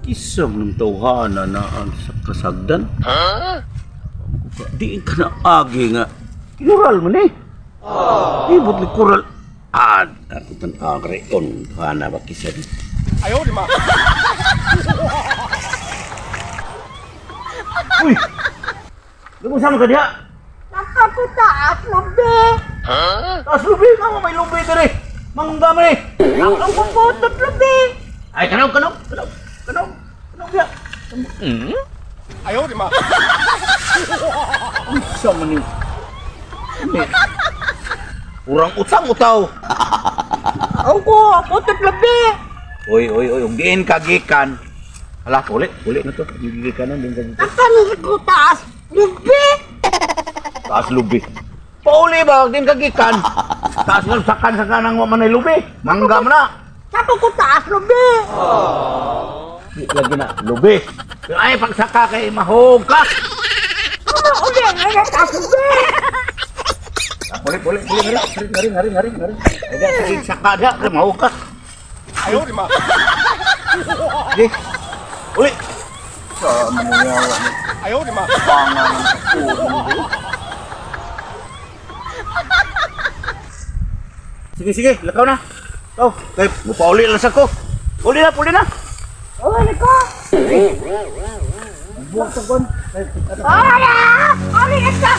Kisang ng tawhana na ang sa kasagdan. Di ka na agi nga. Kural mo ni. Ibot ni kural. Ako tan agre on. Hana ba kisan? Ayaw, di ma. Uy! Lumusama ka diha? Nakakutaas, lubi. Taas lubi ka mo, may lubi ka rin. Mangga mo ni. Ang puputot, lubi. Ay, kanaw diha. Ayaw, di ma. Sama ni. Urang utang utaw. Ako, putot, lubi. Oy, giin kagikan. Hala, uli na to. Gigikan na din kagikan. Nakakutaas, lubi. Taas lubi. Pauli ba, din kagikan. Taas ng sakan sa kanang wamanay lubi. Mangga mo na. Nakakutaas, lubi. Di lagi na, lubi. Ay, pagsaka kay mahog ka. Ano uli ang nakakutaas, lubi? Puli, ngaring. Ay, sige, saka dia, mahog ka. Ayaw, di ma. Sige, uli. Sama mo yawa mo. Ayaw, di ma. Pangan ng puro mo. Sige, lakaw na. Oh, kay mupauli lang sa ko. Uli na. Uli ko. Buwag sa kon. Uli! Uli ka!